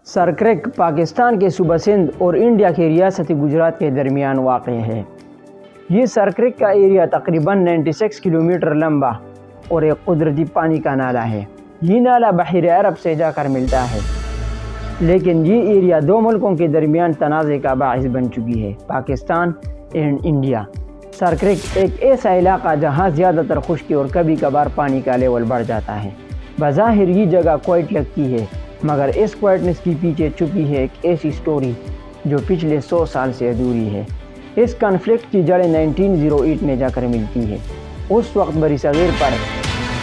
سرکریک پاکستان کے صوبہ سندھ اور انڈیا کے ریاست گجرات کے درمیان واقع ہے۔ یہ سرکریک کا ایریا تقریباً 96 کلومیٹر لمبا اور ایک قدرتی پانی کا نالا ہے۔ یہ نالا بحیر عرب سے جا کر ملتا ہے، لیکن یہ ایریا دو ملکوں کے درمیان تنازع کا باعث بن چکی ہے، پاکستان اینڈ انڈیا۔ سرکریک ایک ایسا علاقہ جہاں زیادہ تر خشکی اور کبھی کبھار پانی کا لیول بڑھ جاتا ہے۔ بظاہر یہ جگہ کوائٹ لگتی ہے، مگر اس کوائٹنس کے پیچھے چھپی ہے ایک ایسی سٹوری جو پچھلے 100 سال سے ادھوری ہے۔ اس کنفلکٹ کی جڑیں 1908 میں جا کر ملتی ہے۔ اس وقت بری صغیر پر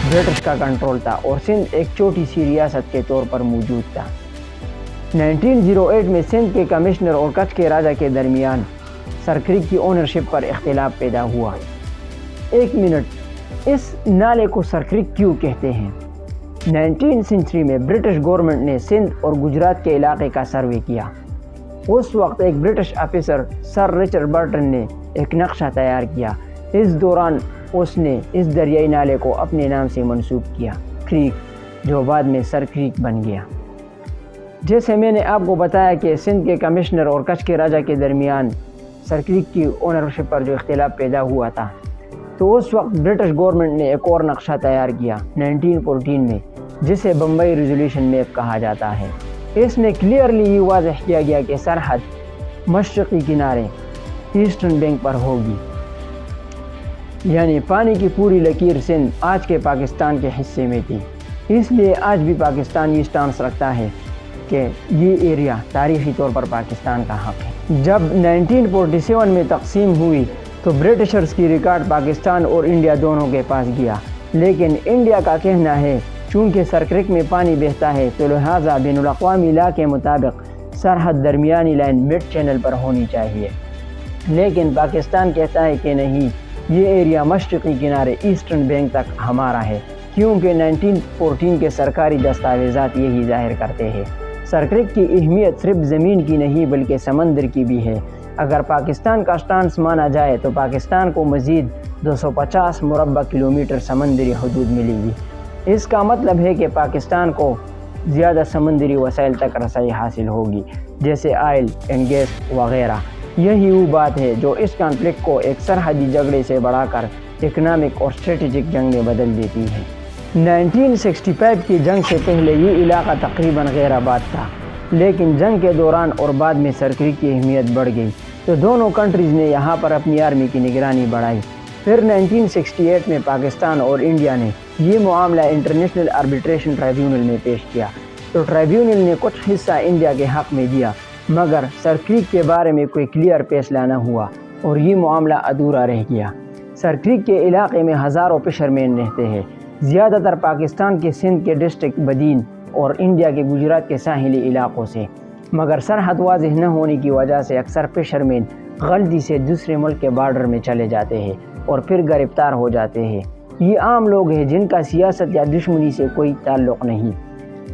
برٹش کا کنٹرول تھا اور سندھ ایک چھوٹی سی ریاست کے طور پر موجود تھا۔ 1908 میں سندھ کے کمشنر اور کچھ کے راجہ کے درمیان سرکریک کی اونرشپ پر اختلاف پیدا ہوا۔ ایک منٹ، اس نالے کو سرکریک کیوں کہتے ہیں؟ 19 سنچری میں برٹش گورنمنٹ نے سندھ اور گجرات کے علاقے کا سروے کیا۔ اس وقت ایک برٹش آفیسر سر رچرڈ برٹن نے ایک نقشہ تیار کیا۔ اس دوران اس نے اس دریائی نالے کو اپنے نام سے منسوب کیا، کریک، جو بعد میں سرکریک بن گیا۔ جیسے میں نے آپ کو بتایا کہ سندھ کے کمشنر اور کچھ کے راجہ کے درمیان سرکریک کی اونرشپ پر جو اختلاف پیدا ہوا تھا، تو اس وقت برٹش گورنمنٹ نے ایک اور نقشہ تیار کیا 1914 میں، جسے بمبئی ریزولوشن میپ کہا جاتا ہے۔ اس میں کلیئرلی یہ واضح کیا گیا کہ سرحد مشرقی کنارے ایسٹرن بینک پر ہوگی، یعنی پانی کی پوری لکیر سندھ آج کے پاکستان کے حصے میں تھی۔ اس لیے آج بھی پاکستان یہ سٹانس رکھتا ہے کہ یہ ایریا تاریخی طور پر پاکستان کا حق ہے۔ جب 1947 میں تقسیم ہوئی تو برٹشرز کی ریکارڈ پاکستان اور انڈیا دونوں کے پاس گیا، لیکن انڈیا کا کہنا ہے چونکہ سرکریک میں پانی بہتا ہے تو لہٰذا بین الاقوامی لا کے مطابق سرحد درمیانی لائن مڈ چینل پر ہونی چاہیے، لیکن پاکستان کہتا ہے کہ نہیں، یہ ایریا مشرقی کنارے ایسٹرن بینک تک ہمارا ہے، کیونکہ 1914 کے سرکاری دستاویزات یہی ظاہر کرتے ہیں۔ سرکریک کی اہمیت صرف زمین کی نہیں بلکہ سمندر کی بھی ہے۔ اگر پاکستان کا سٹانس مانا جائے تو پاکستان کو مزید 250 مربع کلومیٹر سمندری حدود ملے گی۔ اس کا مطلب ہے کہ پاکستان کو زیادہ سمندری وسائل تک رسائی حاصل ہوگی، جیسے آئل اینڈ گیس وغیرہ۔ یہی وہ بات ہے جو اس کانفلکٹ کو ایک سرحدی جھگڑے سے بڑھا کر اکنامک اور اسٹریٹجک جنگ میں بدل دیتی ہے۔ 1965 کی جنگ سے پہلے یہ علاقہ تقریباً غیر آباد تھا، لیکن جنگ کے دوران اور بعد میں سرکریک کی اہمیت بڑھ گئی تو دونوں کنٹریز نے یہاں پر اپنی آرمی کی نگرانی بڑھائی۔ پھر 1968 میں پاکستان اور انڈیا نے یہ معاملہ انٹرنیشنل آربیٹریشن ٹرائیبیونل میں پیش کیا، تو ٹرائیبیونل نے کچھ حصہ انڈیا کے حق میں دیا، مگر سرکریک کے بارے میں کوئی کلیئر فیصلہ نہ ہوا اور یہ معاملہ ادھورا رہ گیا۔ سرکریک کے علاقے میں ہزاروں فشرمین رہتے ہیں، زیادہ تر پاکستان کے سندھ کے ڈسٹرکٹ بدین اور انڈیا کے گجرات کے ساحلی علاقوں سے، مگر سرحد واضح نہ ہونے کی وجہ سے اکثر فشرمین غلطی سے دوسرے ملک کے بارڈر میں چلے جاتے ہیں اور پھر گرفتار ہو جاتے ہیں۔ یہ عام لوگ ہیں جن کا سیاست یا دشمنی سے کوئی تعلق نہیں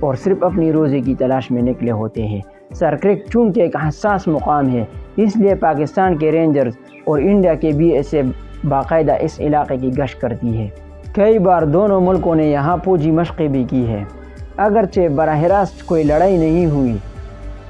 اور صرف اپنی روزی کی تلاش میں نکلے ہوتے ہیں۔ سرکریک چونکہ ایک حساس مقام ہے، اس لیے پاکستان کے رینجرز اور انڈیا کے BSF باقاعدہ اس علاقے کی گشت کرتی ہے۔ کئی بار دونوں ملکوں نے یہاں فوجی مشقیں بھی کی ہے، اگرچہ براہ راست کوئی لڑائی نہیں ہوئی،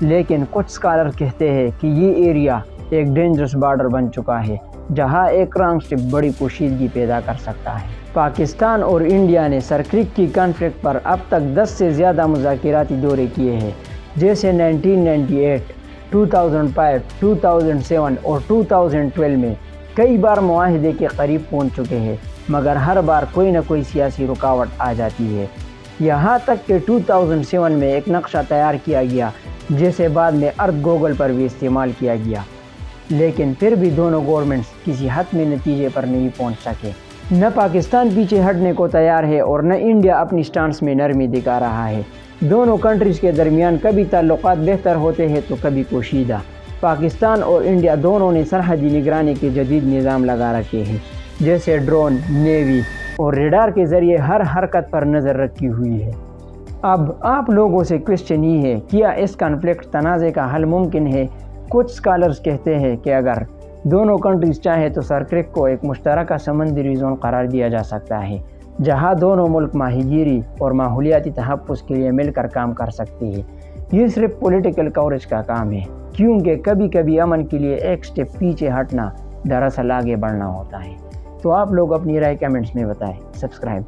لیکن کچھ اسکالر کہتے ہیں کہ یہ ایریا ایک ڈینجرس بارڈر بن چکا ہے جہاں ایک رانگ سٹیپ بڑی پوشیدگی پیدا کر سکتا ہے۔ پاکستان اور انڈیا نے سرکریک کی کانفلکٹ پر اب تک 10 سے زیادہ مذاکراتی دورے کیے ہیں، جیسے 1998، 2005، 2007 اور 2012 میں کئی بار معاہدے کے قریب پہنچ چکے ہیں، مگر ہر بار کوئی نہ کوئی سیاسی رکاوٹ آ جاتی ہے۔ یہاں تک کہ 2007 میں ایک نقشہ تیار کیا گیا جسے بعد میں ارتھ گوگل پر بھی استعمال کیا گیا، لیکن پھر بھی دونوں گورنمنٹس کسی حتمی نتیجے پر نہیں پہنچ سکے۔ نہ پاکستان پیچھے ہٹنے کو تیار ہے اور نہ انڈیا اپنی سٹانس میں نرمی دکھا رہا ہے۔ دونوں کنٹریز کے درمیان کبھی تعلقات بہتر ہوتے ہیں تو کبھی پوشیدہ۔ پاکستان اور انڈیا دونوں نے سرحدی نگرانی کے جدید نظام لگا رکھے ہیں، جیسے ڈرون، نیوی اور ریڈار کے ذریعے ہر حرکت پر نظر رکھی ہوئی ہے۔ اب آپ لوگوں سے کوشچن یہ ہے، کیا اس کانفلکٹ تنازع کا حل ممکن ہے؟ کچھ اسکالرز کہتے ہیں کہ اگر دونوں کنٹریز چاہیں تو سرکریک کو ایک مشترکہ سمندری زون قرار دیا جا سکتا ہے، جہاں دونوں ملک ماہی گیری اور ماحولیاتی تحفظ کے لیے مل کر کام کر سکتے ہیں۔ یہ صرف پولیٹیکل کوریج کا کام ہے، کیونکہ کبھی کبھی امن کے لیے ایک سٹیپ پیچھے ہٹنا دراصل آگے بڑھنا ہوتا ہے۔ تو آپ لوگ اپنی رائے کمنٹس میں بتائیں۔ سبسکرائب